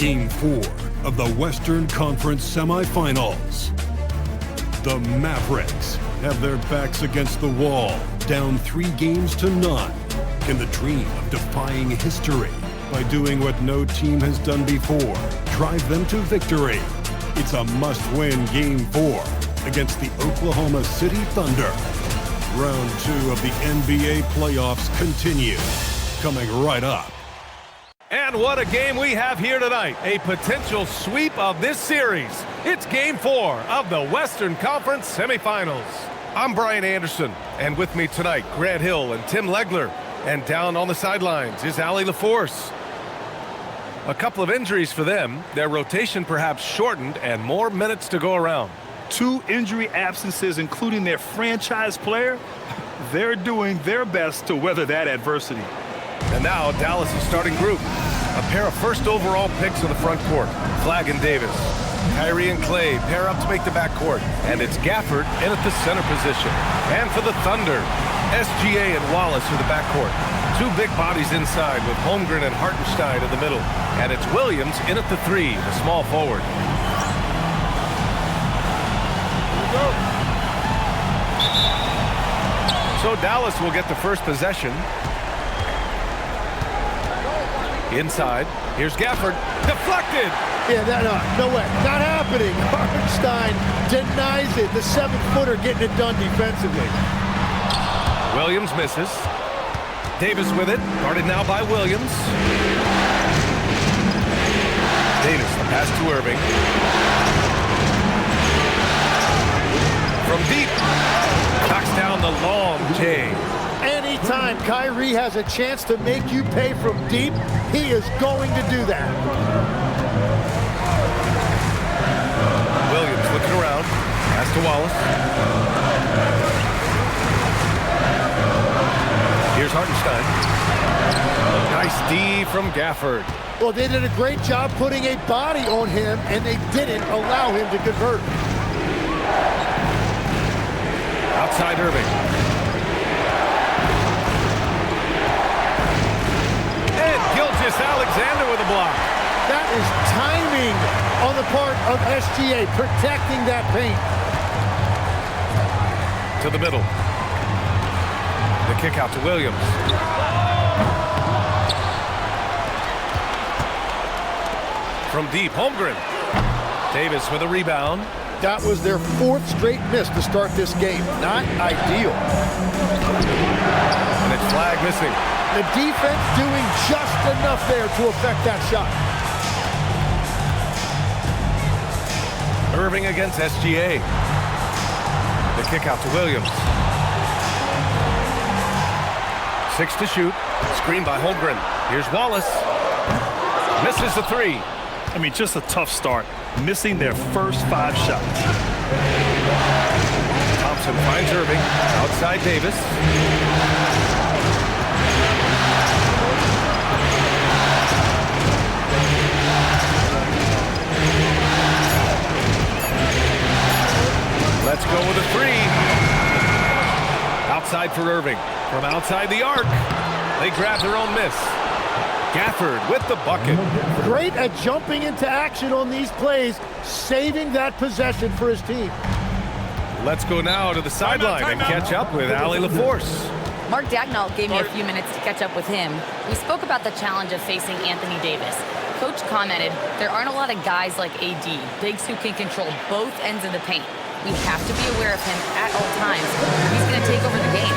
Game 4 of the Western Conference Semifinals. The Mavericks have their backs against the wall, down 3 games to none. Can the dream of defying history by doing what no team has done before drive them to victory? It's a must-win Game 4 against the Oklahoma City Thunder. Round 2 of the NBA playoffs continue, coming right up. And what a game we have here tonight. A potential sweep of this series. It's Game 4 of the Western Conference Semifinals. I'm Brian Anderson, and with me tonight, Grant Hill and Tim Legler. And down on the sidelines is Allie LaForce. A couple of injuries for them. Their rotation perhaps shortened and more minutes to go around. 2 injury absences, including their franchise player. They're doing their best to weather that adversity. And now Dallas' starting group. A pair of first overall picks in the front court. Flagg and Davis. Kyrie and Clay pair up to make the backcourt. And it's Gafford in at the center position. And for the Thunder, SGA and Wallace are the backcourt. 2 big bodies inside with Holmgren and Hartenstein in the middle. And it's Williams in at the 3, the small forward. So Dallas will get the first possession. Inside, here's Gafford, deflected! Yeah, no way, not happening. Hartenstein denies it. The 7-footer getting it done defensively. Williams misses. Davis with it, guarded now by Williams. Davis, the pass to Irving. From deep, knocks down the long J. Anytime Kyrie has a chance to make you pay from deep, he is going to do that. Williams looking around. Pass to Wallace. Here's Hartenstein. Nice D from Gafford. Well, they did a great job putting a body on him, and they didn't allow him to convert. Outside Irving. Alexander with a block. That is timing on the part of SGA, protecting that paint. To the middle. The kick out to Williams. From deep, Holmgren. Davis with a rebound. That was their 4th straight miss to start this game. Not ideal. And it's Flagg missing. The defense doing just enough there to affect that shot. Irving against SGA. The kick out to Williams. 6 to shoot. Screen by Holmgren. Here's Wallace. Misses the 3. I mean, just a tough start. Missing their first 5 shots. Thompson finds Irving. Outside Davis. Let's go with a 3. Outside for Irving. From outside the arc. They grab their own miss. Gafford with the bucket. Great at jumping into action on these plays, saving that possession for his team. Let's go now to the sideline and catch up with Allie LaForce. Mark Dagnall gave me a few minutes to catch up with him. We spoke about the challenge of facing Anthony Davis. Coach commented, there aren't a lot of guys like AD, bigs who can control both ends of the paint. We have to be aware of him at all times. He's going to take over the game.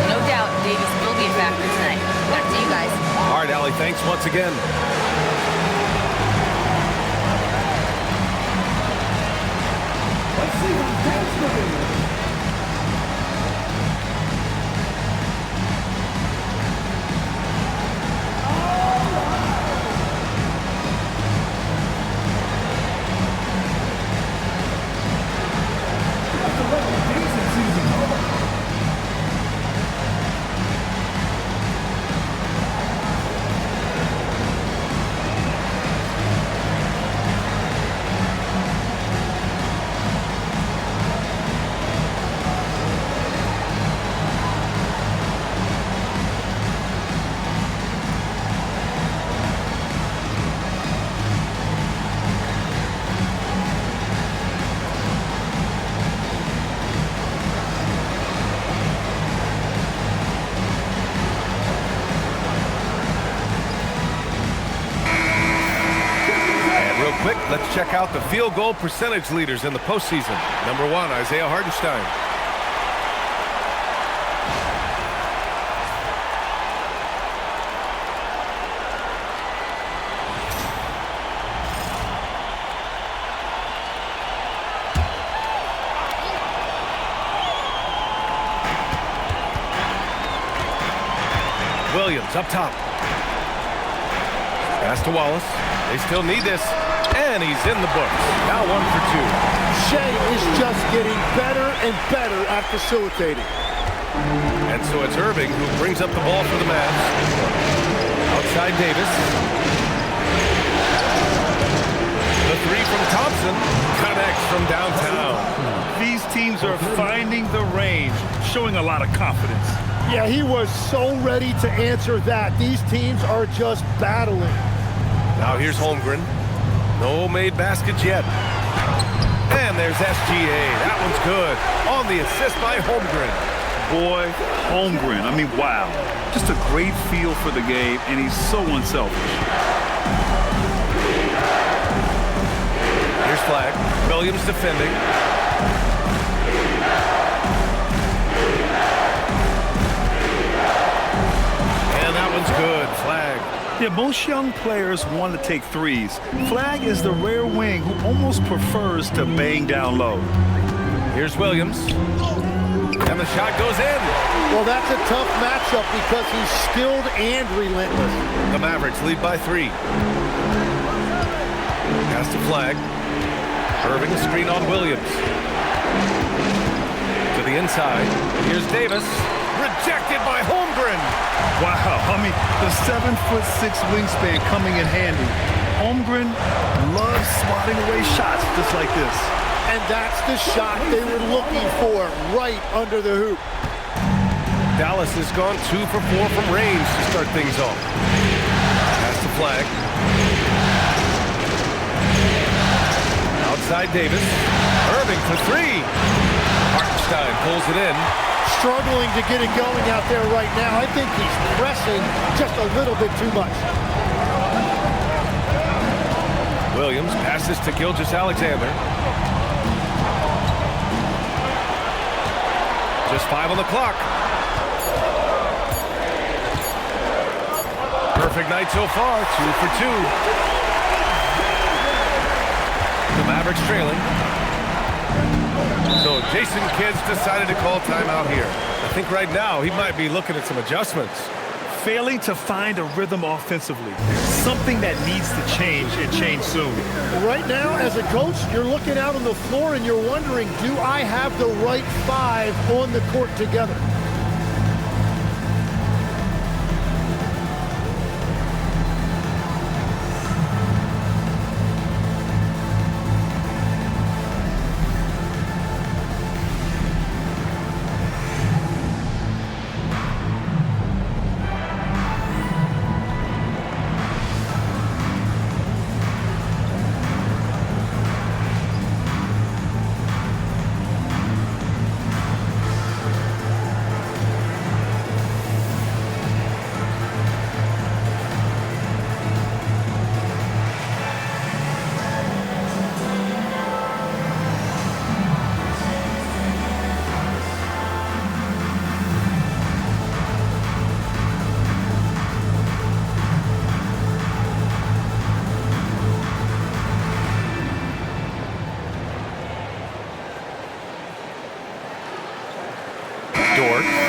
No doubt, Davis will be a factor tonight. Back to you guys. All right, Allie, thanks once again. Let's see who's next. check out the field goal percentage leaders in the postseason. Number 1, Isaiah Hartenstein. Williams up top. Pass to Wallace. They still need this. And he's in the books. Now 1 for 2. Shea is just getting better and better at facilitating. And so it's Irving who brings up the ball for the Mavs. Outside Davis. The 3 from Thompson connects from downtown. These teams are finding the range, showing a lot of confidence. Yeah, he was so ready to answer that. These teams are just battling. Now here's Holmgren. No made baskets yet. And there's SGA. That one's good. On the assist by Holmgren. Boy, Holmgren, I mean, wow. Just a great feel for the game, and he's so unselfish. Here's Flag. Williams defending. And that one's good. Flag. Yeah, most young players want to take threes. Flag is the rare wing who almost prefers to bang down low. Here's Williams. And the shot goes in. Well, that's a tough matchup because he's skilled and relentless. The Mavericks lead by 3. Pass to Flag. Irving a screen on Williams. To the inside. Here's Davis. Rejected by Holmgren. Wow, I mean, the 7'6" wingspan coming in handy. Holmgren loves swatting away shots just like this. And that's the shot they were looking for, right under the hoop. Dallas has gone 2 for 4 from range to start things off. Pass to Flag. Outside Davis. Irving for 3. Hartenstein pulls it in. Struggling to get it going out there right now. I think he's pressing just a little bit too much. Williams passes to Gilgeous-Alexander. Just 5 on the clock. Perfect night so far, 2 for 2. The Mavericks trailing. So Jason Kidd's decided to call timeout here. I think right now he might be looking at some adjustments. Failing to find a rhythm offensively. Something that needs to change and change soon. Right now, as a coach, you're looking out on the floor and you're wondering, do I have the right 5 on the court together?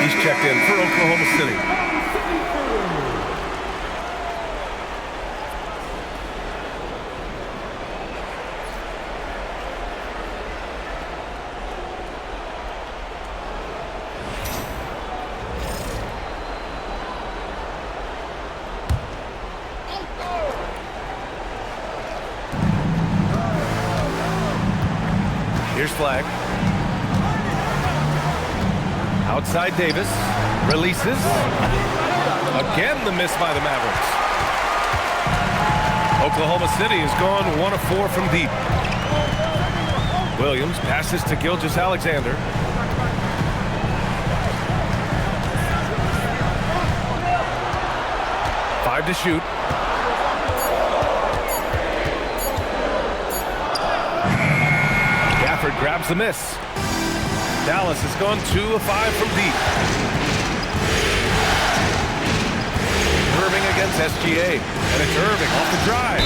He's checked in for Oklahoma City. Here's Flag. Outside Davis. Releases. Again the miss by the Mavericks. Oklahoma City has gone 1 of 4 from deep. Williams passes to Gilgeous-Alexander. Five to shoot. grabs the miss. Dallas has gone 2 of 5 from deep. Irving against SGA. And it's Irving off the drive.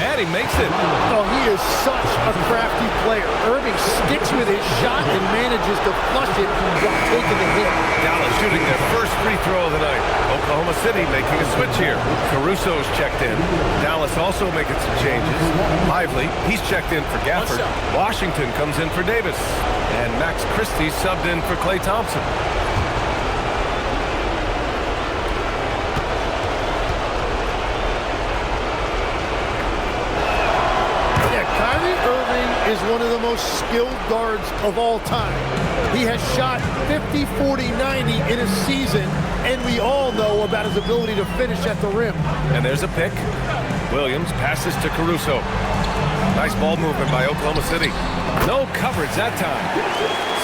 And he makes it. Oh, he is such a crafty player. Irving sticks with his shot and manages to flush it while taking the hit. Dallas shooting their first free throw of the night. Oklahoma City making a switch here. Caruso's checked in. Dallas also making some changes. Lively, he's checked in for Gafford. Washington comes in for Davis. And Max Christie subbed in for Klay Thompson. Is one of the most skilled guards of all time. He has shot 50, 40, 90 in a season, and we all know about his ability to finish at the rim. And there's a pick. Williams passes to Caruso. Nice ball movement by Oklahoma City. No coverage that time.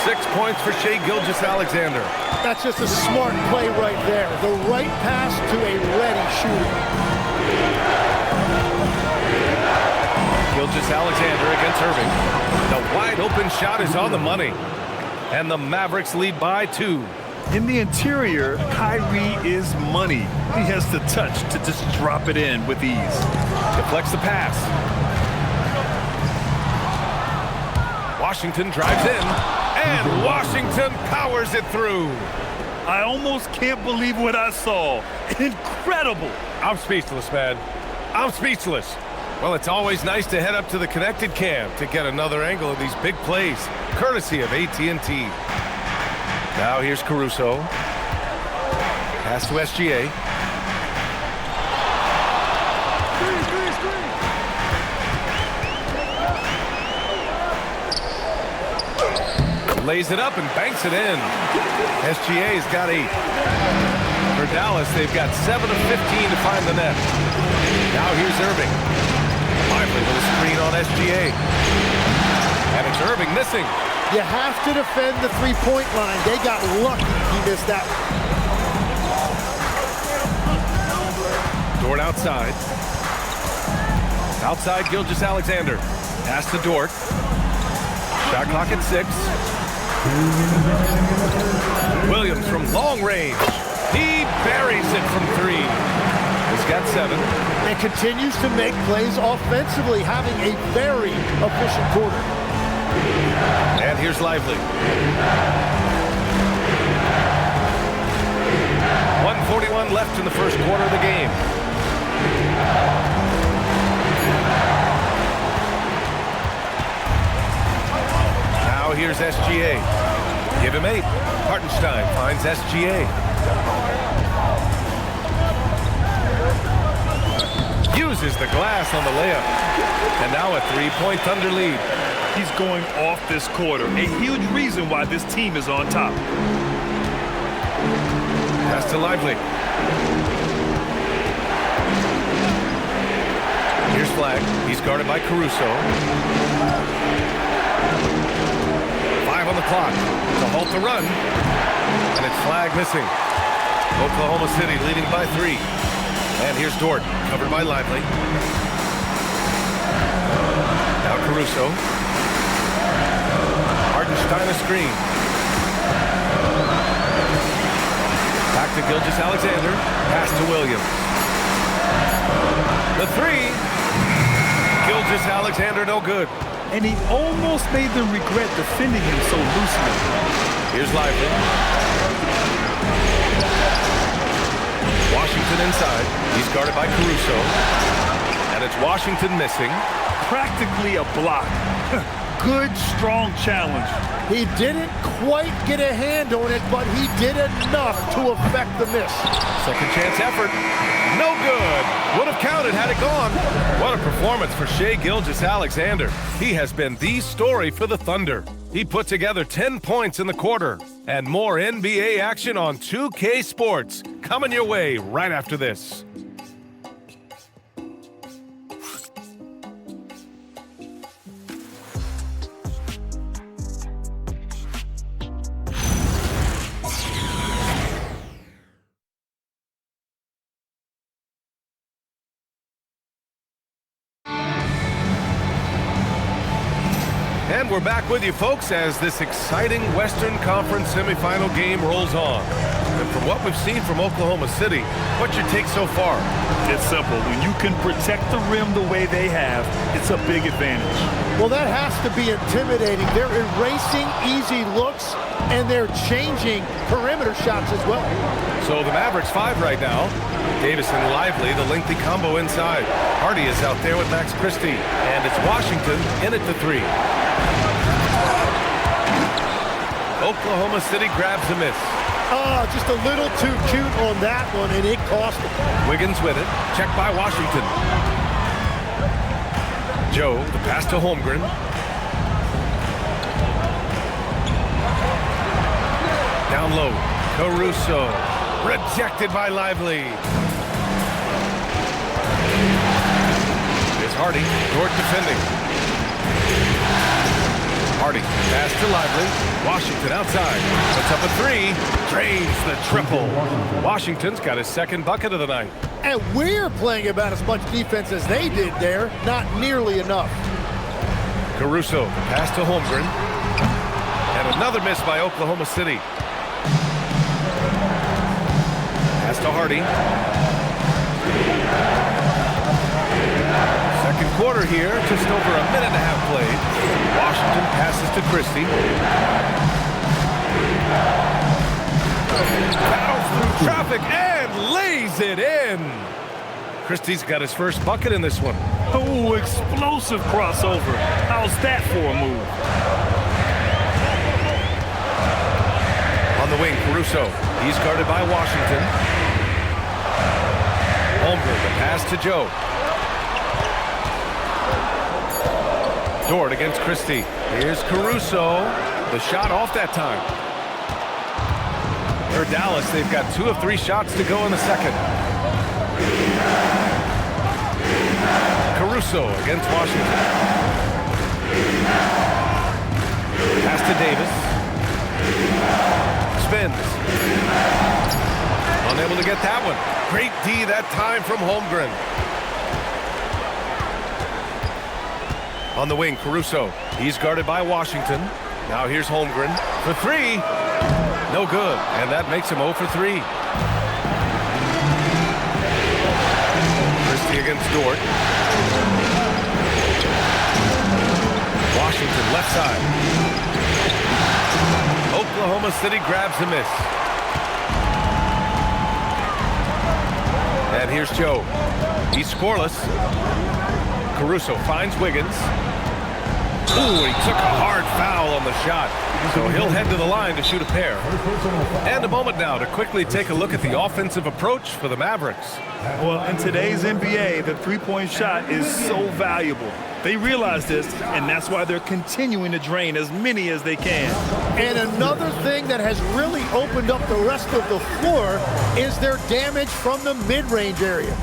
6 points for Shai Gilgeous-Alexander. That's just a smart play right there. The right pass to a ready shooter. Gilgeous-Alexander against Irving. The wide open shot is on the money. And the Mavericks lead by 2. In the interior, Kyrie is money. He has the touch to just drop it in with ease. Deflects the pass. Washington drives in. And Washington powers it through. I almost can't believe what I saw. Incredible. I'm speechless, man. I'm speechless. Well, it's always nice to head up to the connected cam to get another angle of these big plays, courtesy of AT&T. Now here's Caruso. Pass to SGA. Lays it up and banks it in. SGA's got 8. For Dallas, they've got 7 of 15 to find the net. Now here's Irving. Lively with a screen on SGA. And it's Irving missing. You have to defend the three-point line. They got lucky he missed that one. Dort outside. Outside Gilgeous-Alexander. Pass to Dort. Shot clock at 6. Williams from long range. He buries it from 3. He's got 7. And continues to make plays offensively, having a very efficient quarter. And here's Lively. 1:41 left in the first quarter of the game. Now here's SGA. Give him 8. Hartenstein finds SGA. Uses the glass on the layup. And now a 3-point Thunder lead. He's going off this quarter. A huge reason why this team is on top. Pass to Lively. Here's Flag. He's guarded by Caruso. 5 on the clock to halt the run. And it's Flag missing. Oklahoma City leading by 3. And here's Dort, covered by Lively. Now Caruso. Hartenstein a screen. Back to Gilgeous-Alexander. Pass to Williams. The 3. Gilgeous-Alexander no good. And he almost made them regret defending him so loosely. Here's Lively. Washington inside. He's guarded by Caruso. And it's Washington missing. Practically a block. Good, strong challenge. He didn't quite get a hand on it, but he did enough to affect the miss. Second chance effort. No good. Would have counted had it gone. What a performance for Shai Gilgeous-Alexander. He has been the story for the Thunder. He put together 10 points in the quarter. And more NBA action on 2K Sports. Coming your way right after this. And we're back with you, folks, as this exciting Western Conference semifinal game rolls on. And from what we've seen from Oklahoma City, what's your take so far? It's simple. When you can protect the rim the way they have, it's a big advantage. Well, that has to be intimidating. They're erasing easy looks, and they're changing perimeter shots as well. So the Mavericks 5 right now. Davis and Lively, the lengthy combo inside. Hardy is out there with Max Christie. And it's Washington in at the 3. Oklahoma City grabs a miss. Just a little too cute on that one, and it cost them. Wiggins with it. Checked by Washington. Joe, the pass to Holmgren. Down low. Caruso. Rejected by Lively. Here's Hardy. Dort defending. Hardy. Pass to Lively. Washington outside. Puts up a 3. Drains the triple. Washington's got his second bucket of the night. And we're playing about as much defense as they did there. Not nearly enough. Caruso. Pass to Holmgren. And another miss by Oklahoma City. Pass to Hardy. Second quarter here, just over a minute and a half played. Washington passes to Christie. Battles through traffic and lays it in. Christie's got his first bucket in this one. Oh, explosive crossover. How's that for a move? On the wing, Caruso. He's guarded by Washington. Holmgren, the pass to Joe. Dort against Christie. Here's Caruso. The shot off that time. For Dallas, they've got 2 of 3 shots to go in the second. Caruso against Washington. Pass to Davis. Spins. Unable to get that one. Great D that time from Holmgren. On the wing, Caruso. He's guarded by Washington. Now here's Holmgren for 3. No good, and that makes him 0 for 3. Christie against Dort. Washington left side. Oklahoma City grabs the miss. And here's Joe. He's scoreless. Caruso finds Wiggins. Ooh, he took a hard foul on the shot. So he'll head to the line to shoot a pair. And a moment now to quickly take a look at the offensive approach for the Mavericks. Well, in today's NBA, the three-point shot is so valuable. They realize this, and that's why they're continuing to drain as many as they can. And another thing that has really opened up the rest of the floor is their damage from the mid-range area.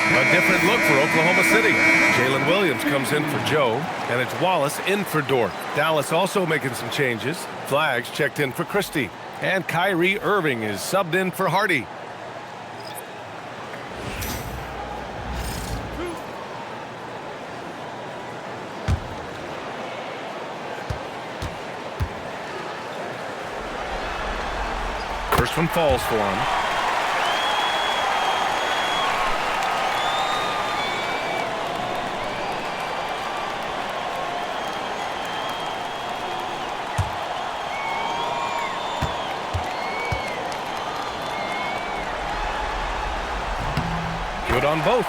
A different look for Oklahoma City. Jalen Williams comes in for Joe, and it's Wallace in for Dort. Dallas also making some changes. Flags checked in for Christie, and Kyrie Irving is subbed in for Hardy. First one falls for him. Good on both.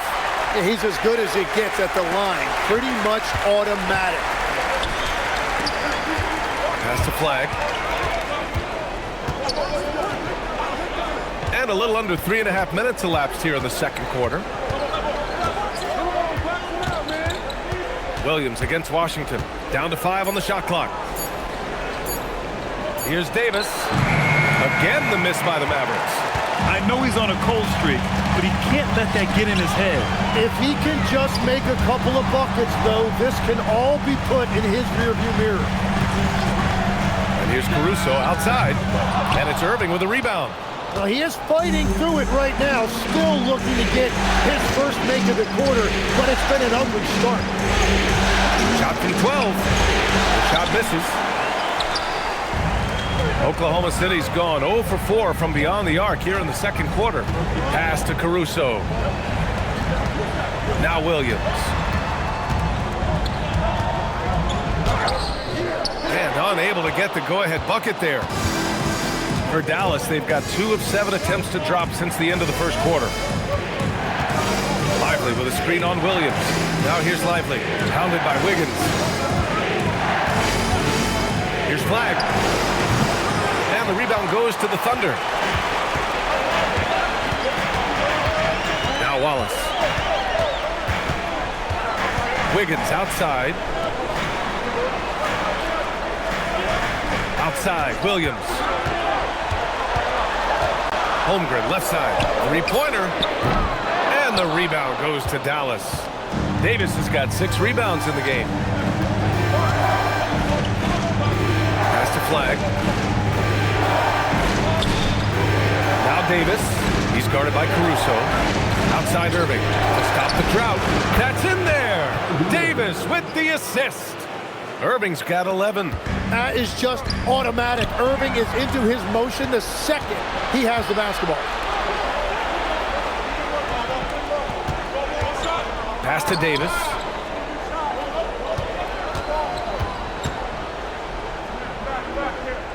Yeah, he's as good as it gets at the line. Pretty much automatic. Pass to Flag. And a little under 3.5 minutes elapsed here in the second quarter. Williams against Washington. Down to 5 on the shot clock. Here's Davis. Again, the miss by the Mavericks. I know he's on a cold streak, but he can't let that get in his head. If he can just make a couple of buckets, though, this can all be put in his rearview mirror. And here's Caruso outside, and it's Irving with a rebound. Well, he is fighting through it right now, still looking to get his first make of the quarter, but it's been an ugly start. Shot from 12. The shot misses. Oklahoma City's gone 0 for 4 from beyond the arc here in the second quarter. Pass to Caruso. Now Williams. And unable to get the go-ahead bucket there. For Dallas, they've got 2 of 7 attempts to drop since the end of the first quarter. Lively with a screen on Williams. Now here's Lively, pounded by Wiggins. Here's Flag. And the rebound goes to the Thunder. Now Wallace. Wiggins outside. Outside, Williams. Holmgren, left side. Three-pointer. And the rebound goes to Dallas. Davis has got 6 rebounds in the game. Pass to Flag. Now Davis. He's guarded by Caruso. Outside Irving. To stop the drought. That's in there. Davis with the assist. Irving's got 11. That is just automatic. Irving is into his motion the second he has the basketball. Pass to Davis.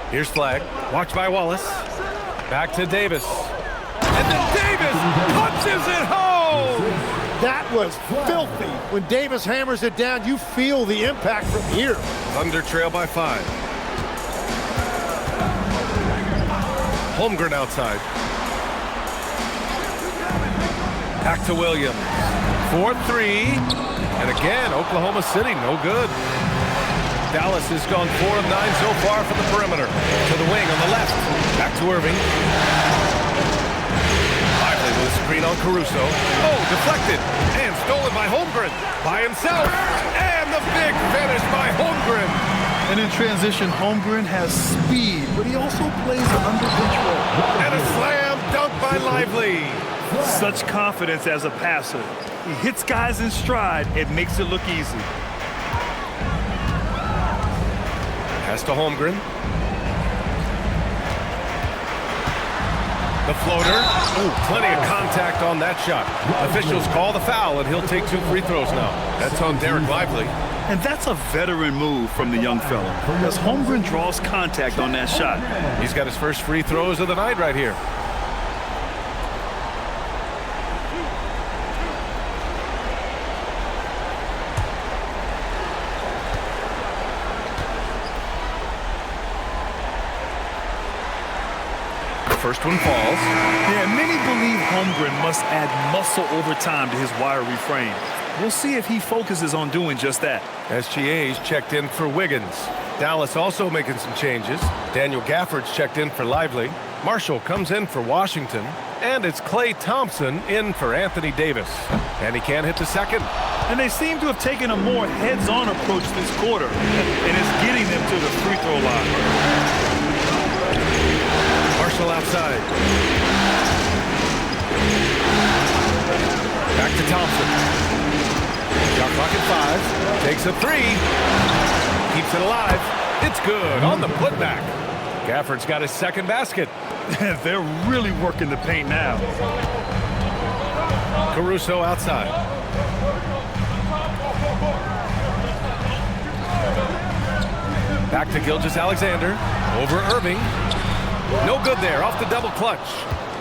Here's Flag. Watched by Wallace. Back to Davis. And then Davis punches it home! That was filthy. When Davis hammers it down, you feel the impact from here. Thunder trail by 5. Holmgren outside. Back to Williams. 4-3. And again, Oklahoma City, no good. Dallas has gone 4 of 9 so far from the perimeter. To the wing on the left. Back to Irving. Lively with a screen on Caruso. Oh, deflected. And stolen by Holmgren. By himself. And the big finish by Holmgren. And in transition, Holmgren has speed, but he also plays under control. And a slam dunk by Lively. Such confidence as a passer. He hits guys in stride. It makes it look easy. Pass to Holmgren. The floater. Ooh, plenty of contact on that shot. Officials call the foul, and he'll take 2 free throws now. That's on Derek Lively. And that's a veteran move from the young fella, as Holmgren draws contact on that shot. He's got his first free throws of the night right here. First one falls. Yeah, many believe Holmgren must add muscle over time to his wiry frame. We'll see if he focuses on doing just that. SGA's checked in for Wiggins. Dallas also making some changes. Daniel Gafford's checked in for Lively. Marshall comes in for Washington. And it's Klay Thompson in for Anthony Davis. And he can't hit the second. And they seem to have taken a more heads-on approach this quarter. And it's getting them to the free throw line. Marshall outside. Back to Thompson. Shot clock at 5. Takes a 3. Keeps it alive. It's good on the putback. Gafford's got his second basket. They're really working the paint now. Caruso outside. Back to Gilgeous-Alexander. Over Irving. No good there, off the double clutch.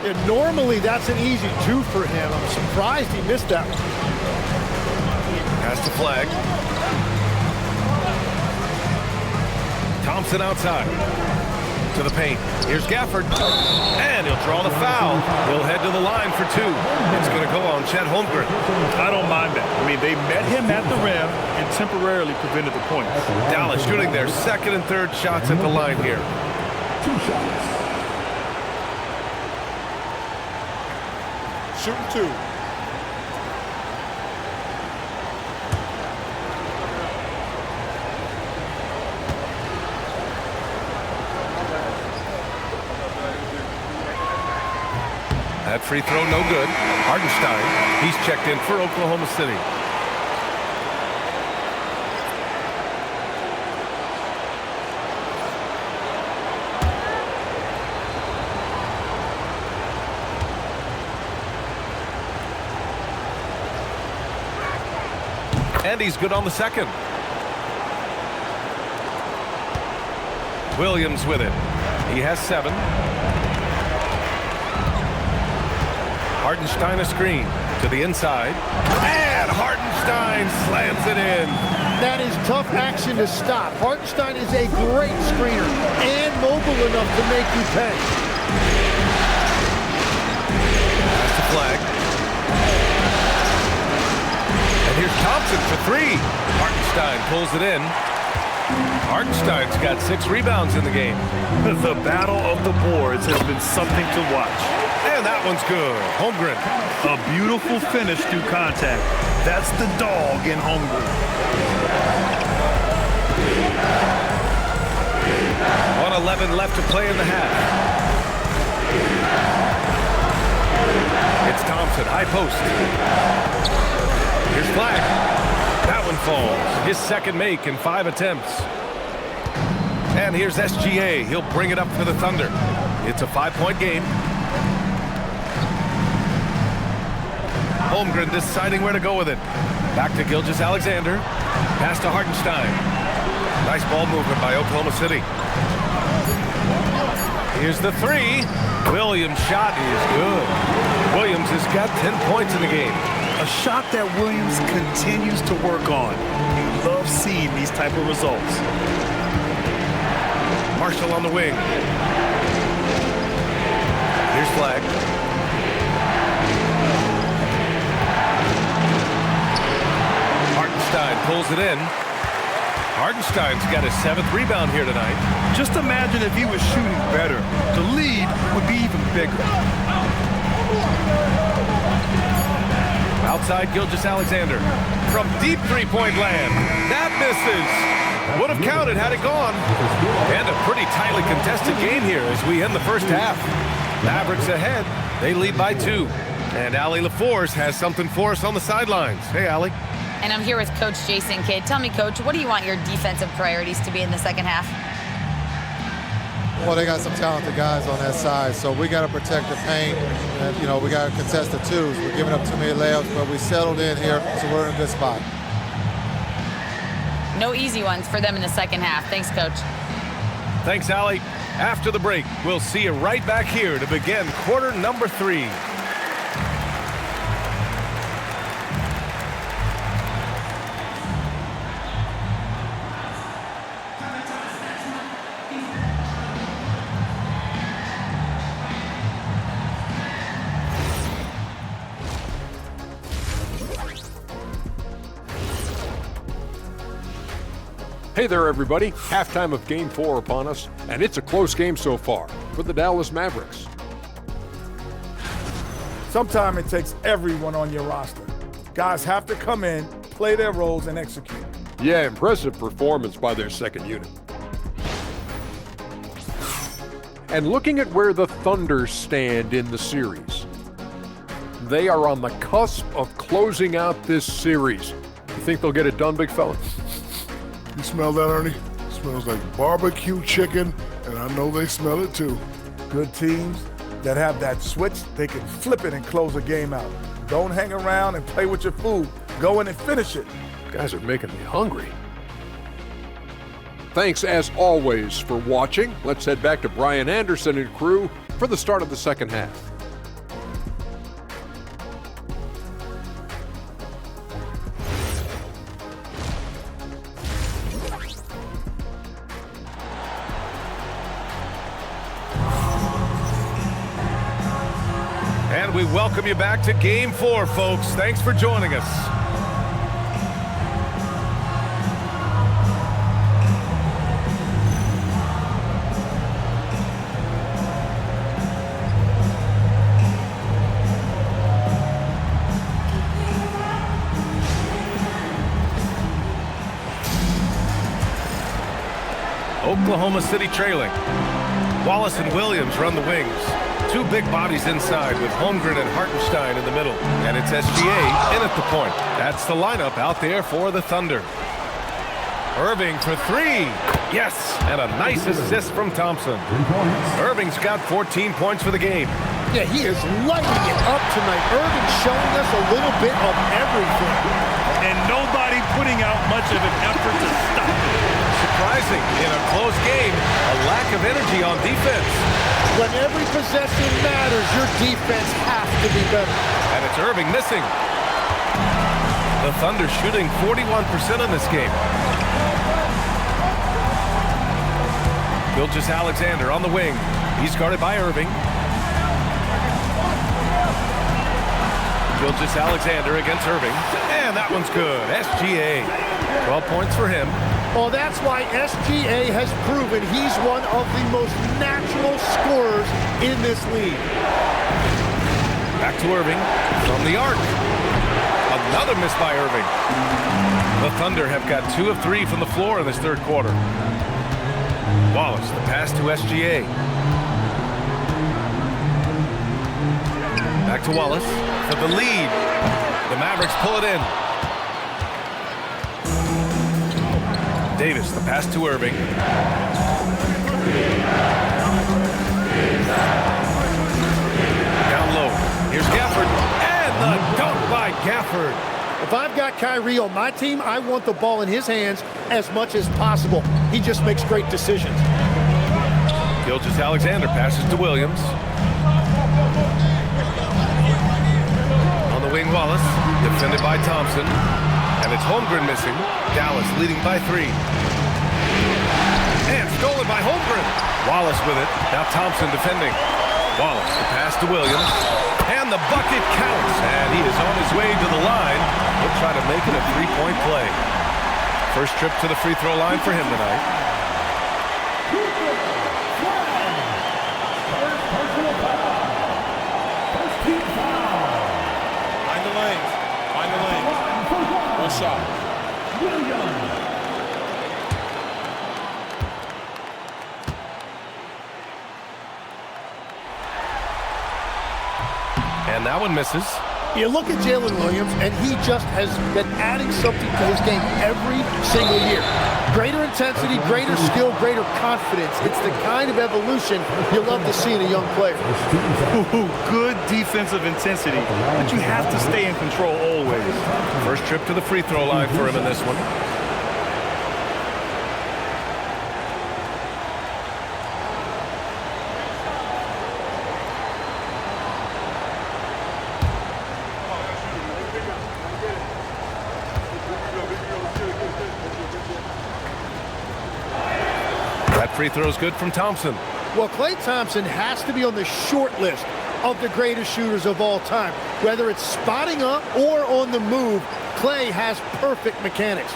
And normally that's an easy 2 for him. I'm surprised he missed that one. Has to flag. Thompson outside. To the paint. Here's Gafford. And he'll draw the foul. He'll head to the line for 2. It's going to go on Chet Holmgren. I don't mind that. I mean, they met him at the rim and temporarily prevented the points. Dallas shooting their second and third shots at the line here. 2 shots. Shooting 2. That free throw no good. Hardenstein, he's checked in for Oklahoma City. And he's good on the second. Williams with it. He has 7. Hardenstein a screen to the inside. And Hardenstein slams it in. That is tough action to stop. Hardenstein is a great screener and mobile enough to make you pay. That's the flag. And here's Thompson for 3. Hardenstein pulls it in. Hardenstein's got 6 rebounds in the game. The battle of the boards has been something to watch. And that one's good. Holmgren. A beautiful finish through contact. That's the dog in Holmgren. 1:11 left to play in the half. It's Thompson, high post. Here's flag. That one falls. His second make in 5 attempts. And here's SGA. He'll bring it up for the Thunder. It's a 5-point game. Holmgren deciding where to go with it. Back to Gilgeous-Alexander. Pass to Hardenstein. Nice ball movement by Oklahoma City. Here's the 3. Williams' shot is good. Williams has got 10 points in the game. A shot that Williams continues to work on. You love seeing these type of results. Marshall on the wing. Here's flag. Hardenstein pulls it in. Hardenstein's got his 7th rebound here tonight. Just imagine if he was shooting better. The lead would be even bigger. Outside Gilgeous-Alexander. From deep 3-point land. That misses. Would have counted had it gone. And a pretty tightly contested game here as we end the first half. Mavericks ahead. They lead by 2. And Allie LaForce has something for us on the sidelines. Hey, Allie. And I'm here with Coach Jason Kidd. Tell me, Coach, what do you want your defensive priorities to be in the second half? Well, they got some talented guys on that side, so we got to protect the paint. And, you know, we got to contest the 2s. We're giving up too many layups, but we settled in here, so we're in a good spot. No easy ones for them in the second half. Thanks, Coach. Thanks, Allie. After the break, we'll see you right back here to begin quarter number 3. Hey there, everybody. Halftime of Game 4 upon us, and it's a close game so far for the Dallas Mavericks. Sometimes it takes everyone on your roster. Guys have to come in, play their roles, and execute. Yeah, impressive performance by their second unit. And looking at where the Thunder stand in the series, they are on the cusp of closing out this series. You think they'll get it done, big fella? You smell that, Ernie? It smells like barbecue chicken, and I know they smell it too. Good teams that have that switch, they can flip it and close a game out. Don't hang around and play with your food. Go in and finish it. You guys are making me hungry. Thanks, as always, for watching. Let's head back to Brian Anderson and crew for the start of the second half. And we welcome you back to Game 4, folks. Thanks for joining us. Oklahoma City trailing. Wallace and Williams run the wings. Two big bodies inside with Holmgren and Hartenstein in the middle. And it's SGA in at the point. That's the lineup out there for the Thunder. Irving for three. Yes, and a nice assist from Thompson. Irving's got 14 points for the game. Yeah, he is lighting it up tonight. Irving showing us a little bit of everything. And nobody putting out much of an effort to stop it. Surprising in a close game, a lack of energy on defense. When every possession matters, your defense has to be better. And it's Irving missing. The Thunder shooting 41% in this game. Gilgeous-Alexander on the wing. He's guarded by Irving. Gilgeous-Alexander against Irving. And that one's good. SGA. 12 points for him. Well, that's why SGA has proven he's one of the most natural scorers in this league. Back to Irving from the arc. Another miss by Irving. The Thunder have got 2 of 3 from the floor in this third quarter. Wallace, the pass to SGA. Back to Wallace for the lead. The Mavericks pull it in. Davis, the pass to Irving. Down low. Here's Gafford. And the dunk by Gafford. If I've got Kyrie on my team, I want the ball in his hands as much as possible. He just makes great decisions. Gilgeous-Alexander passes to Williams. On the wing, Wallace, defended by Thompson. And it's Holmgren missing. Dallas leading by 3. And stolen by Holmgren. Wallace with it. Now Thompson defending. Wallace, the pass to Williams. And the bucket counts. And he is on his way to the line. He'll try to make it a 3-point play. First trip to the free throw line for him tonight. Find the lanes. Find the lanes. One shot. And that one misses. You look at Jalen Williams, and he just has been adding something to his game every single year. Greater intensity, greater skill, greater confidence. It's the kind of evolution you love to see in a young player. Good defensive intensity, but you have to stay in control always. First trip to the free throw line for him in this one. Free throw is good from Thompson. Well, Klay Thompson has to be on the short list of the greatest shooters of all time. Whether it's spotting up or on the move, Klay has perfect mechanics.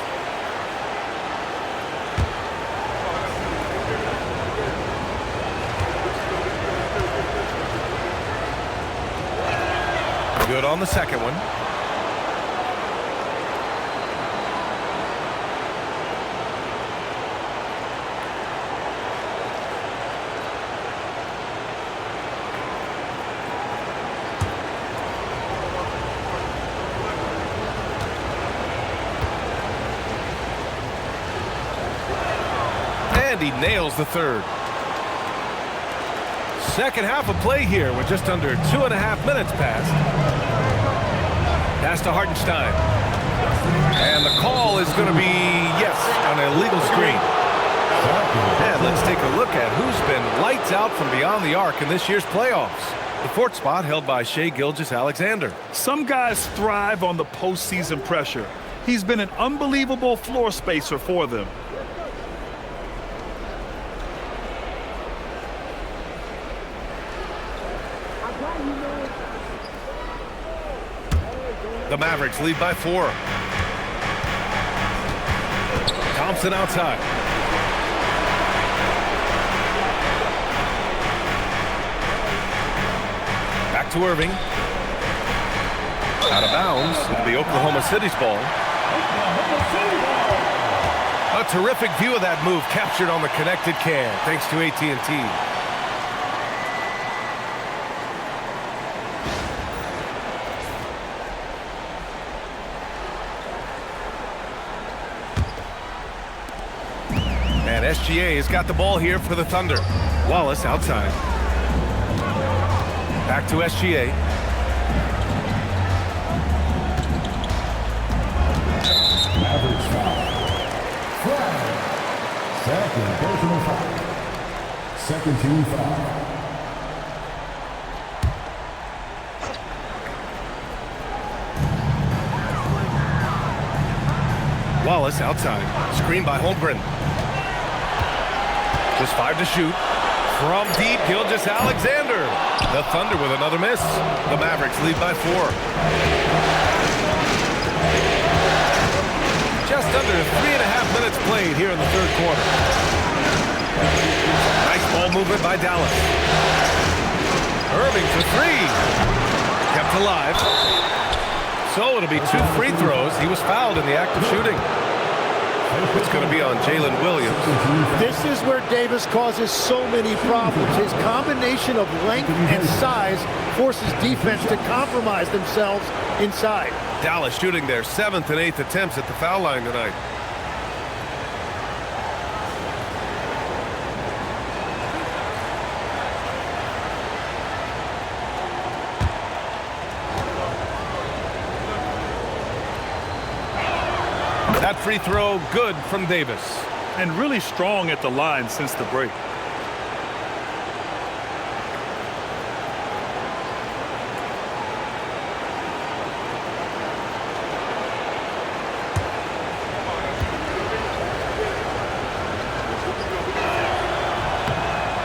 Good on the second one. And he nails the third. Second half of play here with just under 2.5 minutes passed. Pass to Hartenstein. And the call is going to be, yes, an illegal screen. And let's take a look at who's been lights out from beyond the arc in this year's playoffs. The fourth spot held by Shai Gilgeous-Alexander. Some guys thrive on the postseason pressure. He's been an unbelievable floor spacer for them. The Mavericks lead by 4. Thompson outside. Back to Irving. Out of bounds. It'll be Oklahoma City's ball. A terrific view of that move captured on the connected can, thanks to AT&T. And SGA has got the ball here for the Thunder. Wallace outside. Back to SGA. Mavericks foul. Flag. Second personal foul. Second team foul. Wallace outside. Screen by Holmgren. Just 5 to shoot. From deep, Gilgeous-Alexander. The Thunder with another miss. The Mavericks lead by 4. Just under 3.5 minutes played here in the third quarter. Nice ball movement by Dallas. Irving for 3. Kept alive. So it'll be 2 free throws. He was fouled in the act of shooting. It's going to be on Jalen Williams. This is where Davis causes so many problems. His combination of length and size forces defense to compromise themselves inside. Dallas shooting their 7th and 8th attempts at the foul line tonight. That free throw good from Davis. And really strong at the line since the break.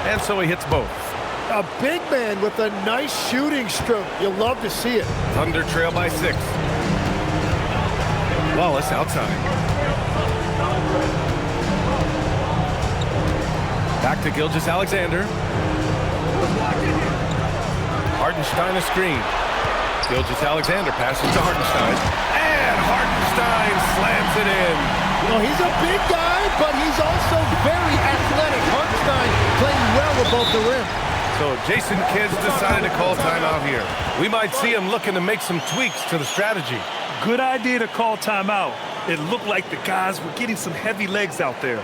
And so he hits both. A big man with a nice shooting stroke. You'll love to see it. Thunder trail by 6. Wallace outside. Back to Gilgeous-Alexander. Hartenstein a screen. Gilgeous-Alexander passes to Hartenstein. And Hartenstein slams it in. Well, he's a big guy, but he's also very athletic. Hartenstein playing well above the rim. So Jason Kidd decided to call timeout here. We might see him looking to make some tweaks to the strategy. Good idea to call timeout. It looked like the guys were getting some heavy legs out there.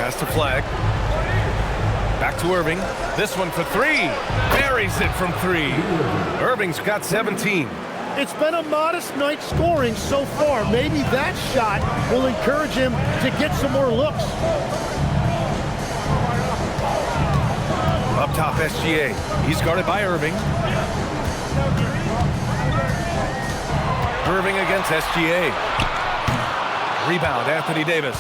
Pass to Flag. Back to Irving. This one for 3. Buries it from 3. Irving's got 17. It's been a modest night scoring so far. Maybe that shot will encourage him to get some more looks. Up top, SGA. He's guarded by Irving. Irving against SGA. Rebound, Anthony Davis.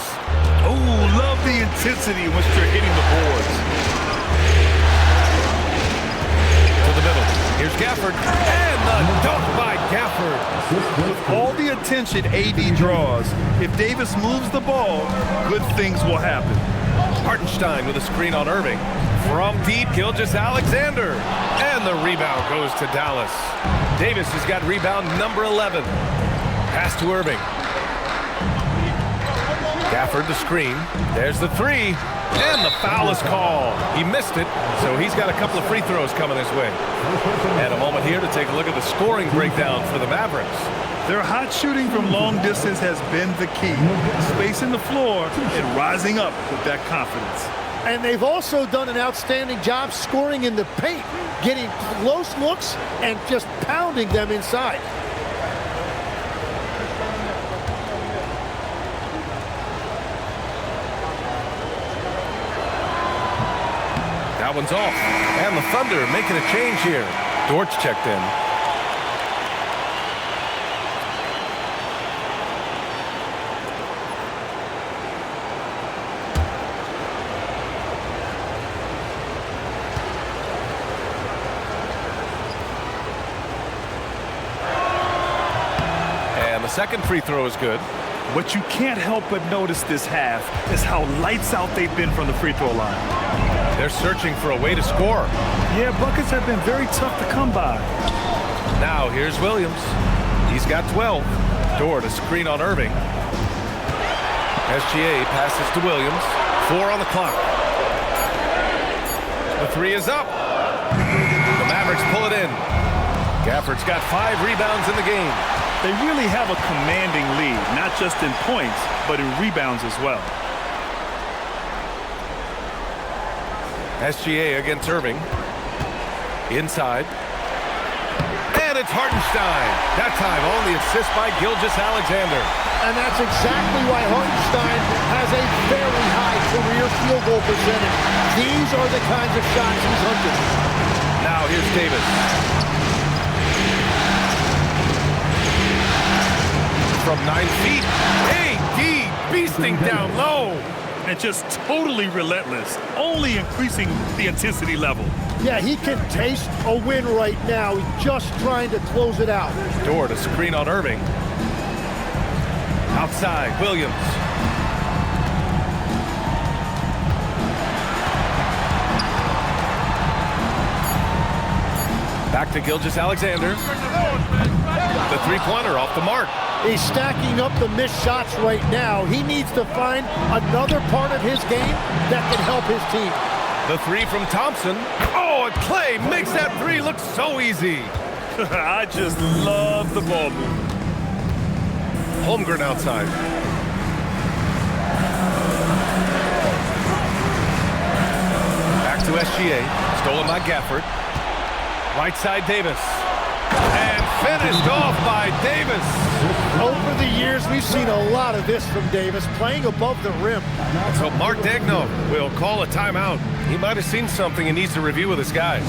Oh, love the intensity in which they're hitting the boards. To the middle. Here's Gafford. And the dunk by Gafford. With all the attention AD draws, if Davis moves the ball, good things will happen. Hartenstein with a screen on Irving. From deep, Gilgeous-Alexander. And the rebound goes to Dallas. Davis has got rebound number 11. Pass to Irving. Gafford the screen. There's the three. And the foul is called. He missed it, so he's got a couple of free throws coming his way. And a moment here to take a look at the scoring breakdown for the Mavericks. Their hot shooting from long distance has been the key. Spacing the floor and rising up with that confidence. And they've also done an outstanding job scoring in the paint, getting close looks and just pounding them inside. That one's off. And the Thunder making a change here. Dortch checked in. And the second free throw is good. What you can't help but notice this half is how lights out they've been from the free throw line. They're searching for a way to score. Yeah, buckets have been very tough to come by. Now here's Williams. He's got 12. Dort a screen on Irving. SGA passes to Williams. 4 on the clock. The three is up. The Mavericks pull it in. Gafford's got 5 rebounds in the game. They really have a commanding lead, not just in points, but in rebounds as well. SGA against Irving. Inside. And it's Hartenstein. That time on the assist by Gilgeous-Alexander. And that's exactly why Hartenstein has a very high career field goal percentage. These are the kinds of shots he's hunting. Now here's Davis. From 9 feet. AD beasting down low. And just totally relentless, only increasing the intensity level. Yeah, he can taste a win right now. He's just trying to close it out. Dort a screen on Irving. Outside, Williams. Back to Gilgeous-Alexander. The three-pointer off the mark. He's stacking up the missed shots right now. He needs to find another part of his game that can help his team. The three from Thompson. Oh, and Clay makes that three look so easy. I just love the ball movement. Holmgren outside. Back to SGA. Stolen by Gafford. Right side, Davis. And finished off by Davis. Over the years, we've seen a lot of this from Davis, playing above the rim. So Mark Daigneault will call a timeout. He might have seen something and needs to review with his guys.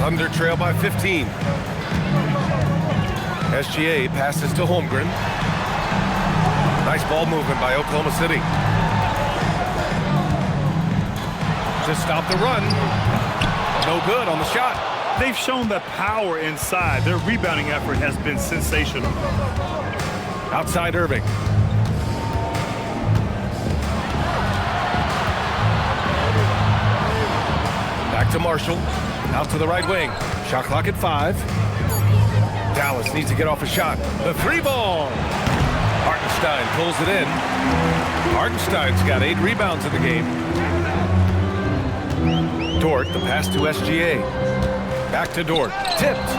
Thunder trail by 15. SGA passes to Holmgren. Nice ball movement by Oklahoma City. Just stop the run. No good on the shot. They've shown the power inside. Their rebounding effort has been sensational. Outside Irving. Back to Marshall. Out to the right wing. Shot clock at 5. Dallas needs to get off a shot. The 3-ball. Hartenstein pulls it in. Hartenstein's got 8 rebounds in the game. Dort, the pass to SGA. Back to Dort. Tipped.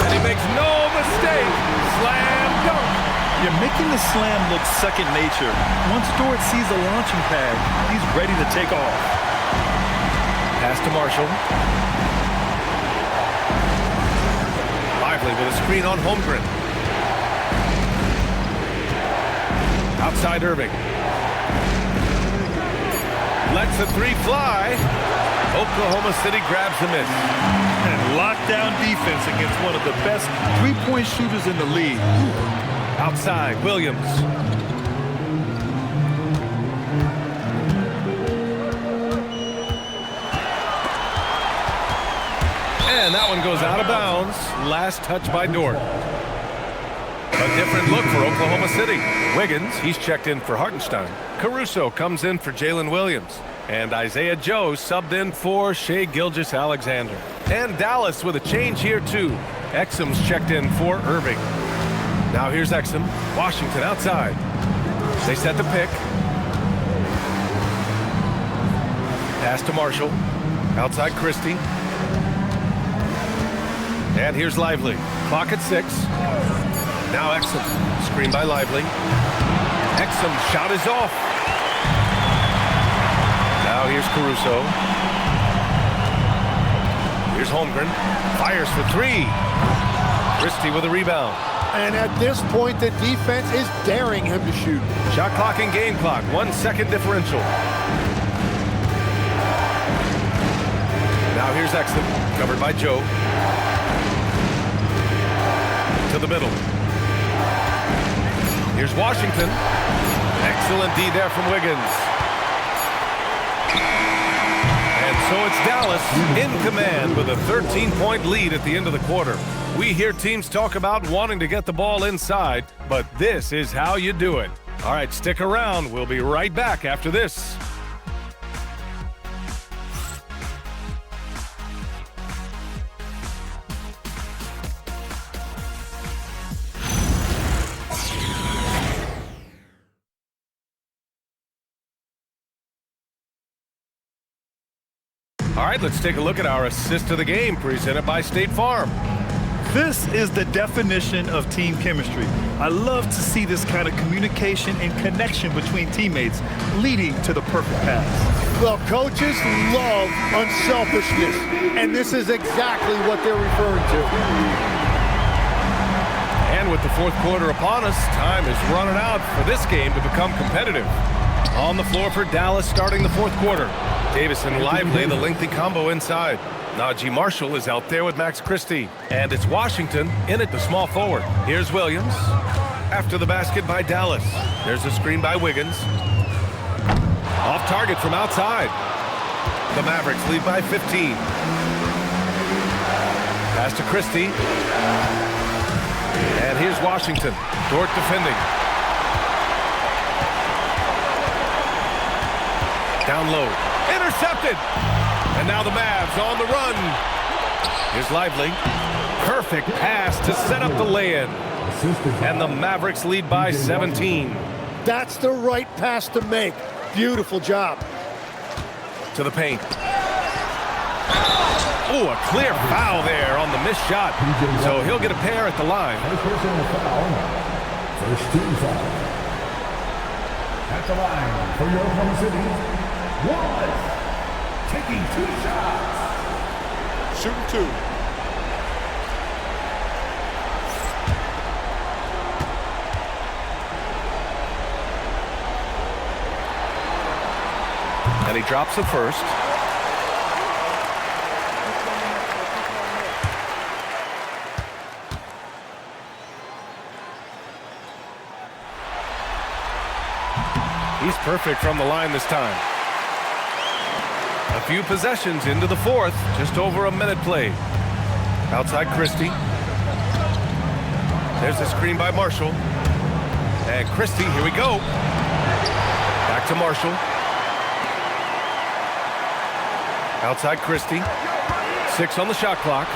And he makes no mistake. Slam dunk. You're making the slam look second nature. Once Dort sees the launching pad, he's ready to take off. Pass to Marshall. Lively with a screen on Holmgren. Outside Irving. Lets the 3 fly. Oklahoma City grabs the miss. And lockdown defense against one of the best three-point shooters in the league. Outside, Williams. And that one goes out of bounds. Last touch by Dort. A different look for Oklahoma City. Wiggins, he's checked in for Hartenstein. Caruso comes in for Jalen Williams. And Isaiah Joe subbed in for Shai Gilgeous-Alexander. And Dallas with a change here too. Exum's checked in for Irving. Now here's Exum. Washington outside. They set the pick. Pass to Marshall. Outside Christie. And here's Lively. Clock at 6. Now Exum. Screen by Lively. Exum's shot is off. Now here's Caruso. Here's Holmgren. Fires for 3. Christie with a rebound. And at this point, the defense is daring him to shoot. Shot clock and game clock. 1 second differential. Now here's Exum. Covered by Joe. To the middle. Here's Washington. Excellent D there from Wiggins. And so it's Dallas in command with a 13-point lead at the end of the quarter. We hear teams talk about wanting to get the ball inside, but this is how you do it. All right, stick around. We'll be right back after this. All right, let's take a look at our assist of the game presented by State Farm. This is the definition of team chemistry. I love to see this kind of communication and connection between teammates leading to the perfect pass. Well, coaches love unselfishness, and this is exactly what they're referring to. And with the fourth quarter upon us, time is running out for this game to become competitive. On the floor for Dallas starting the fourth quarter. Davis and Lively, the lengthy combo inside. Najee Marshall is out there with Max Christie. And it's Washington in at the small forward. Here's Williams. After the basket by Dallas. There's a screen by Wiggins. Off target from outside. The Mavericks lead by 15. Pass to Christie. And here's Washington. Dort defending. Down low. Intercepted. And now the Mavs on the run. Here's Lively. Perfect pass to set up the lay-in. And the Mavericks lead by 17. That's the right pass to make. Beautiful job. To the paint. Oh, a clear foul there on the missed shot. So he'll get a pair at the line. First team foul. At the line for your Oklahoma City. Wallace taking 2 shots. Shooting 2. And he drops the first. He's perfect from the line this time. A few possessions into the fourth, just over a minute played. Outside Christie. There's the screen by Marshall. And Christie, here we go. Back to Marshall. Outside Christie. 6 on the shot clock.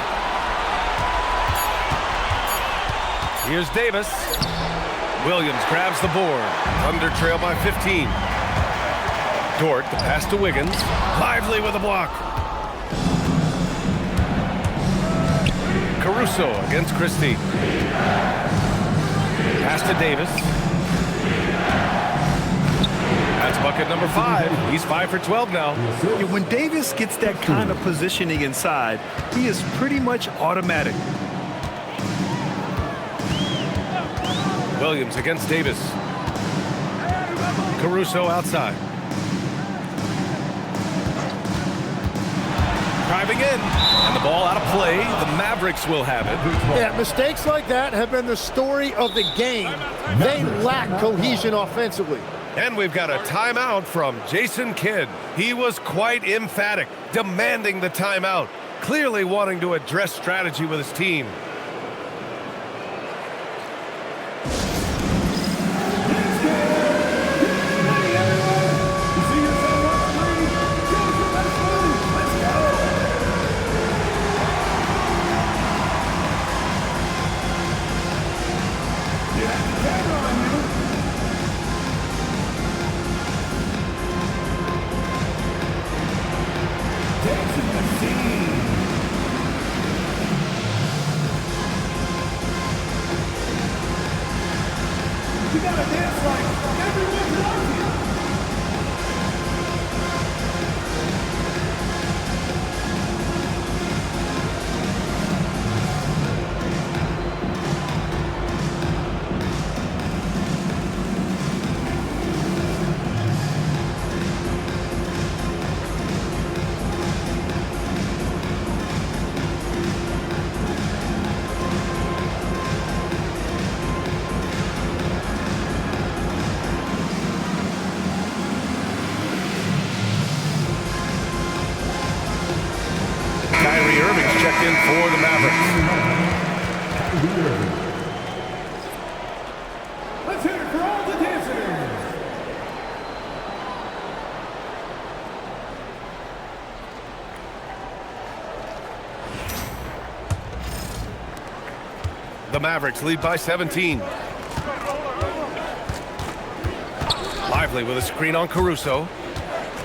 Here's Davis. Williams grabs the board. Thunder trail by 15. Dort, the pass to Wiggins. Lively with a block. Caruso against Christie. Pass to Davis. That's bucket number 5. He's 5 for 12 now. When Davis gets that kind of positioning inside, he is pretty much automatic. Williams against Davis. Caruso outside. Driving in, and the ball out of play. The Mavericks will have it. Yeah, mistakes like that have been the story of the game. They lack cohesion offensively. And we've got a timeout from Jason Kidd. He was quite emphatic, demanding the timeout, clearly wanting to address strategy with his team. You gotta dance like everyone's watching. Checked in for the Mavericks. Let's hear it for all the dancers. The Mavericks lead by 17. Lively with a screen on Caruso.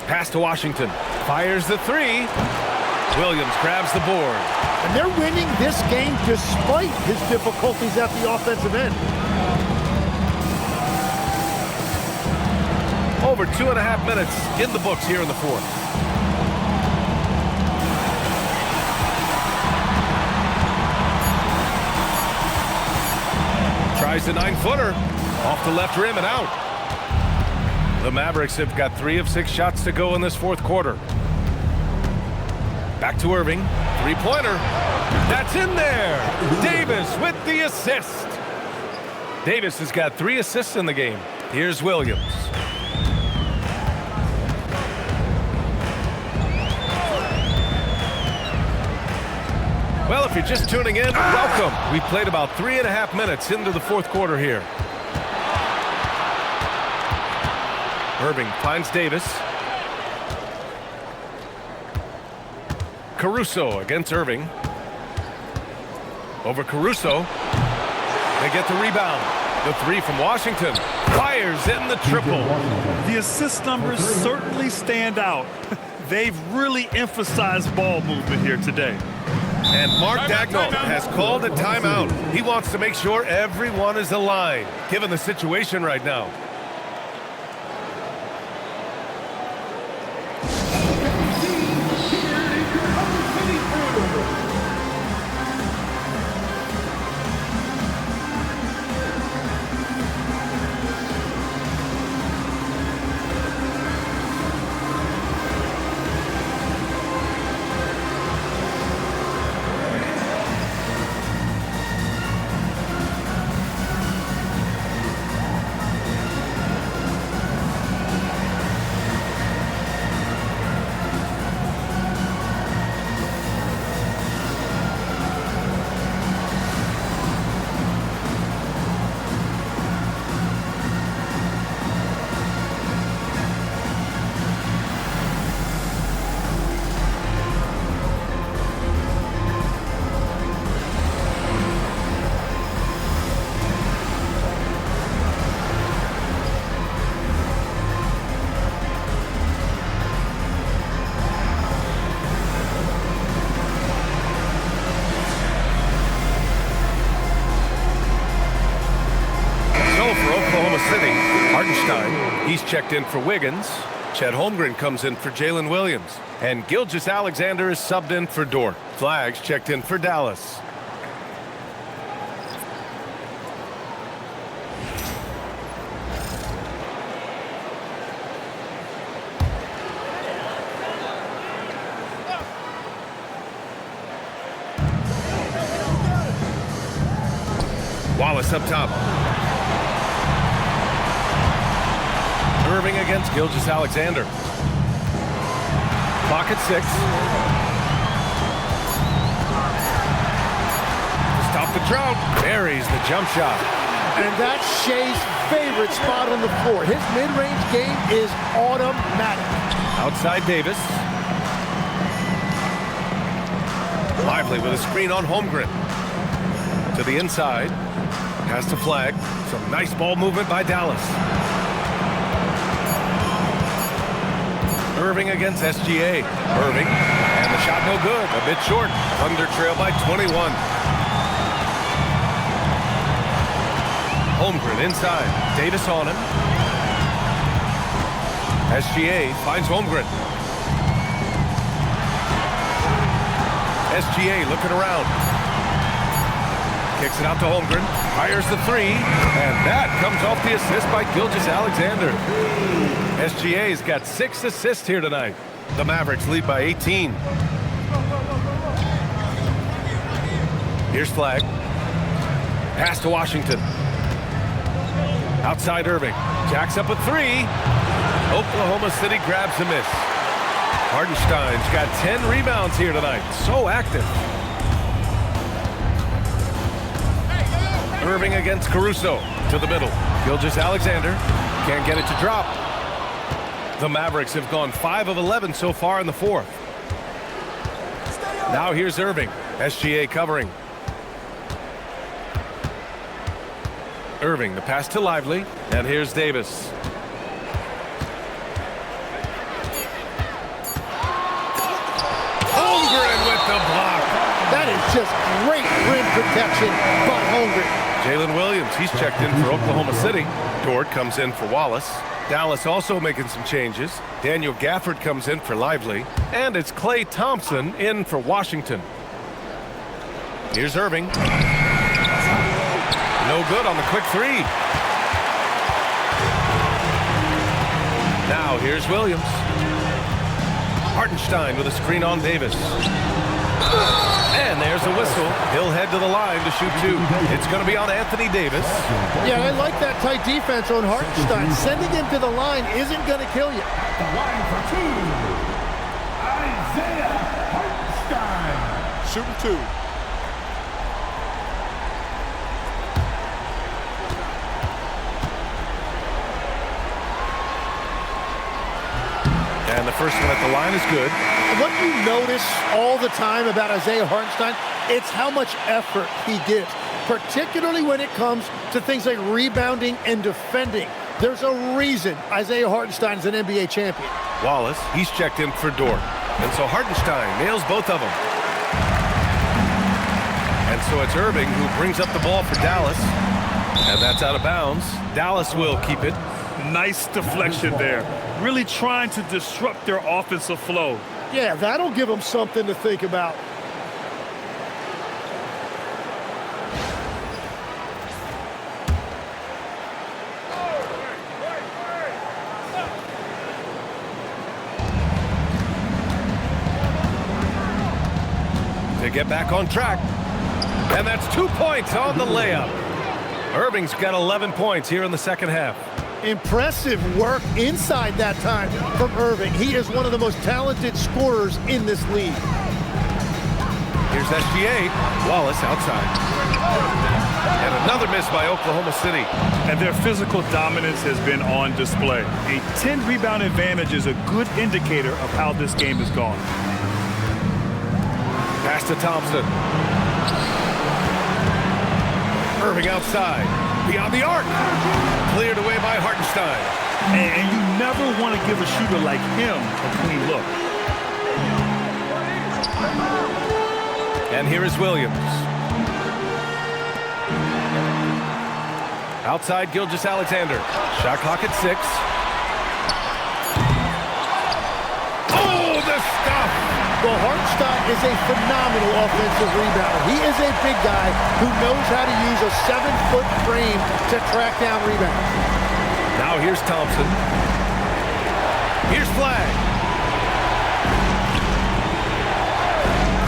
Pass to Washington. Fires the 3. Williams grabs the board. And they're winning this game despite his difficulties at the offensive end. Over 2.5 minutes in the books here in the fourth. Tries the 9-footer. Off the left rim and out. The Mavericks have got 3 of 6 shots to go in this fourth quarter. Back to Irving. 3-pointer. That's in there. Davis with the assist. Davis has got 3 assists in the game. Here's Williams. Well, if you're just tuning in, welcome. We've played about 3.5 minutes into the fourth quarter here. Irving finds Davis. Caruso against Irving. Over Caruso. They get the rebound. The 3 from Washington. Fires in the triple. The assist numbers certainly stand out. They've really emphasized ball movement here today. And Mark Daigneault has called a timeout. He wants to make sure everyone is aligned, given the situation right now. Hartenstein, he's checked in for Wiggins. Chet Holmgren comes in for Jalen Williams. And Gilgeous-Alexander is subbed in for Dort. Flags checked in for Dallas. Wallace up top. Irving against Gilgeous-Alexander. Clock at 6. Stop the drought. Buries the jump shot. And that's Shea's favorite spot on the floor. His mid-range game is automatic. Outside Davis. Lively with a screen on Holmgren. To the inside. Has to flag. Some nice ball movement by Dallas. Irving against SGA. Irving. And the shot no good. A bit short. Thunder trail by 21. Holmgren inside. Davis on him. SGA finds Holmgren. SGA looking around. Kicks it out to Holmgren. Fires the 3. And that comes off the assist by Gilgeous-Alexander. SGA's got 6 assists here tonight. The Mavericks lead by 18. Here's flag. Pass to Washington. Outside Irving. Jacks up a 3. Oklahoma City grabs a miss. Hartenstein's got 10 rebounds here tonight. So active. Irving against Caruso. To the middle. Gilgeous-Alexander can't get it to drop. The Mavericks have gone 5 of 11 so far in the 4th. Now here's Irving. SGA covering. Irving, the pass to Lively. And here's Davis. Holmgren with the block. That is just great rim protection by Holmgren. Jalen Williams, he's checked in for Oklahoma City. Dort comes in for Wallace. Dallas also making some changes. Daniel Gafford comes in for Lively. And it's Klay Thompson in for Washington. Here's Irving. No good on the quick 3. Now here's Williams. Hartenstein with a screen on Davis. And there's a whistle. He'll head to the line to shoot 2. It's going to be on Anthony Davis. Yeah, I like that tight defense on Hartenstein. Sending him to the line isn't going to kill you. The line for 2. Isaiah Hartenstein. Shooting 2. And the first one at the line is good. What you notice all the time about Isaiah Hartenstein, it's how much effort he gives, particularly when it comes to things like rebounding and defending. There's a reason Isaiah Hartenstein is an NBA champion. Wallace, he's checked in for Dort. And so Hartenstein nails both of them. And so it's Irving who brings up the ball for Dallas. And that's out of bounds. Dallas will keep it. Nice deflection there. Really trying to disrupt their offensive flow. Yeah, that'll give them something to think about. To get back on track. And that's 2 points on the layup. Irving's got 11 points here in the second half. Impressive work inside that time from Irving. He is one of the most talented scorers in this league. Here's SGA. Wallace outside. And another miss by Oklahoma City. And their physical dominance has been on display. A 10-rebound advantage is a good indicator of how this game has gone. Pass to Thompson. Irving outside. Beyond the arc. Cleared away by Hartenstein. And you never want to give a shooter like him a clean look. And here is Williams. Outside Gilgeous-Alexander. Shot clock at 6. Oh, the stuff! Well, Hartenstein is a phenomenal offensive rebounder. He is a big guy who knows how to use a 7-foot frame to track down rebounds. Now here's Thompson. Here's Flag.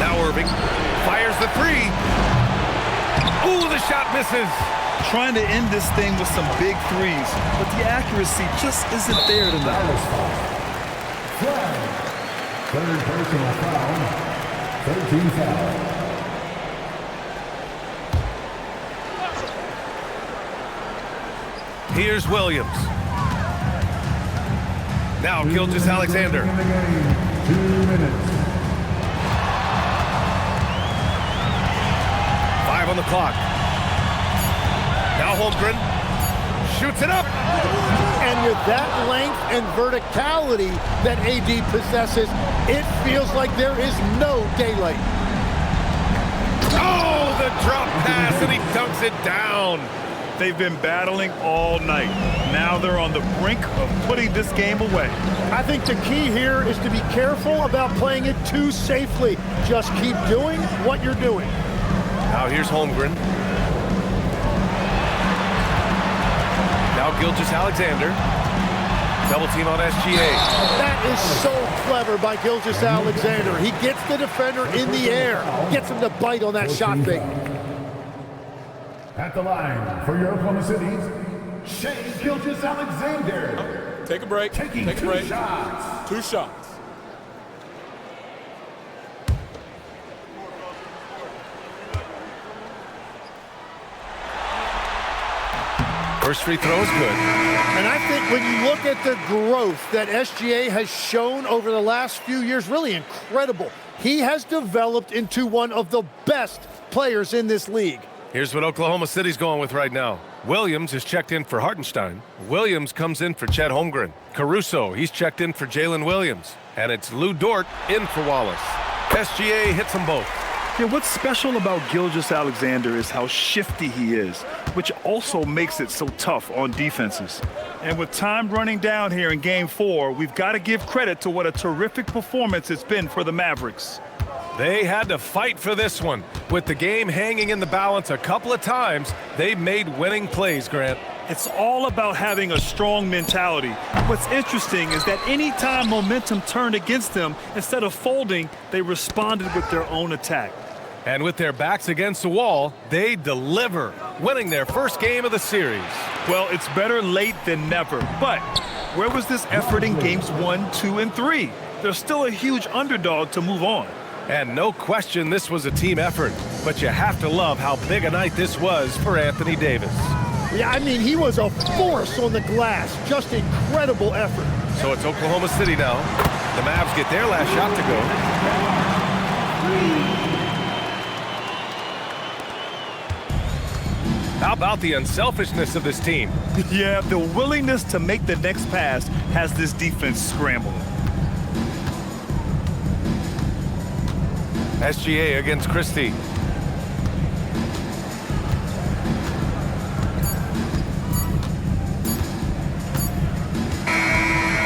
Now Irving fires the 3. Ooh, the shot misses. Trying to end this thing with some big threes, but the accuracy just isn't there tonight. Flag. Third personal foul. 13 foul. Here's Williams. Now Gilgeous-Alexander. 2 minutes. 5 on the clock. Now Holmgren shoots it up. And with that length and verticality that AD possesses, it feels like there is no daylight. Oh, the drop pass, and he dunks it down. They've been battling all night. Now they're on the brink of putting this game away. I think the key here is to be careful about playing it too safely. Just keep doing what you're doing. Now here's Holmgren. Now Gilgeous-Alexander. Double team on SGA. That is so clever by Gilgeous-Alexander. He gets the defender in the air, gets him to bite on that shot fake. At the line for your Oklahoma City's, Shai Gilgeous-Alexander. Take a break. Taking Take a two break. shots. 2 shots. First free throw is good. And I think when you look at the growth that SGA has shown over the last few years, really incredible. He has developed into one of the best players in this league. Here's what Oklahoma City's going with right now. Williams is checked in for Hartenstein. Williams comes in for Chet Holmgren. Caruso, he's checked in for Jalen Williams. And it's Lou Dort in for Wallace. SGA hits them both. Yeah, what's special about Gilgeous-Alexander is how shifty he is, which also makes it so tough on defenses. And with time running down here in Game 4, we've got to give credit to what a terrific performance it's been for the Mavericks. They had to fight for this one. With the game hanging in the balance a couple of times, they made winning plays, Grant. It's all about having a strong mentality. What's interesting is that anytime momentum turned against them, instead of folding, they responded with their own attack. And with their backs against the wall, they deliver, winning their first game of the series. Well, it's better late than never. But where was this effort in games 1, 2, and 3? They're still a huge underdog to move on. And no question this was a team effort. But you have to love how big a night this was for Anthony Davis. Yeah, I mean, he was a force on the glass. Just incredible effort. So it's Oklahoma City now. The Mavs get their last shot to go. How about the unselfishness of this team? Yeah, the willingness to make the next pass has this defense scrambling. SGA against Christie.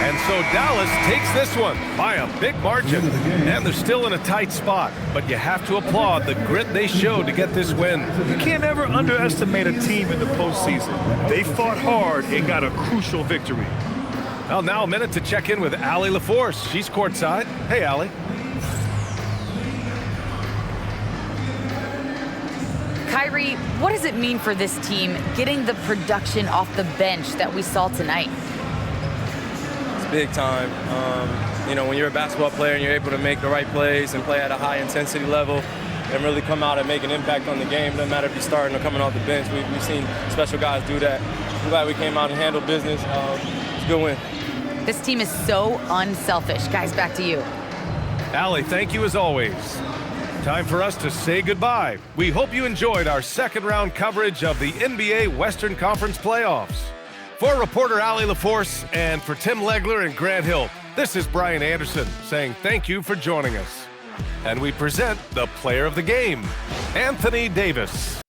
And so Dallas takes this one by a big margin. And they're still in a tight spot, but you have to applaud the grit they showed to get this win. You can't ever underestimate a team in the postseason. They fought hard and got a crucial victory. Well, now a minute to check in with Allie LaForce. She's courtside. Hey, Allie. Kyrie, what does it mean for this team getting the production off the bench that we saw tonight? It's big time. You know, when you're a basketball player and you're able to make the right plays and play at a high intensity level and really come out and make an impact on the game, doesn't matter if you're starting or coming off the bench. We've seen special guys do that. I'm glad we came out and handled business. It's a good win. This team is so unselfish. Guys, back to you. Allie, thank you as always. Time for us to say goodbye. We hope you enjoyed our second round coverage of the NBA Western Conference playoffs. For reporter Allie LaForce and for Tim Legler and Grant Hill, this is Brian Anderson saying thank you for joining us. And we present the player of the game, Anthony Davis.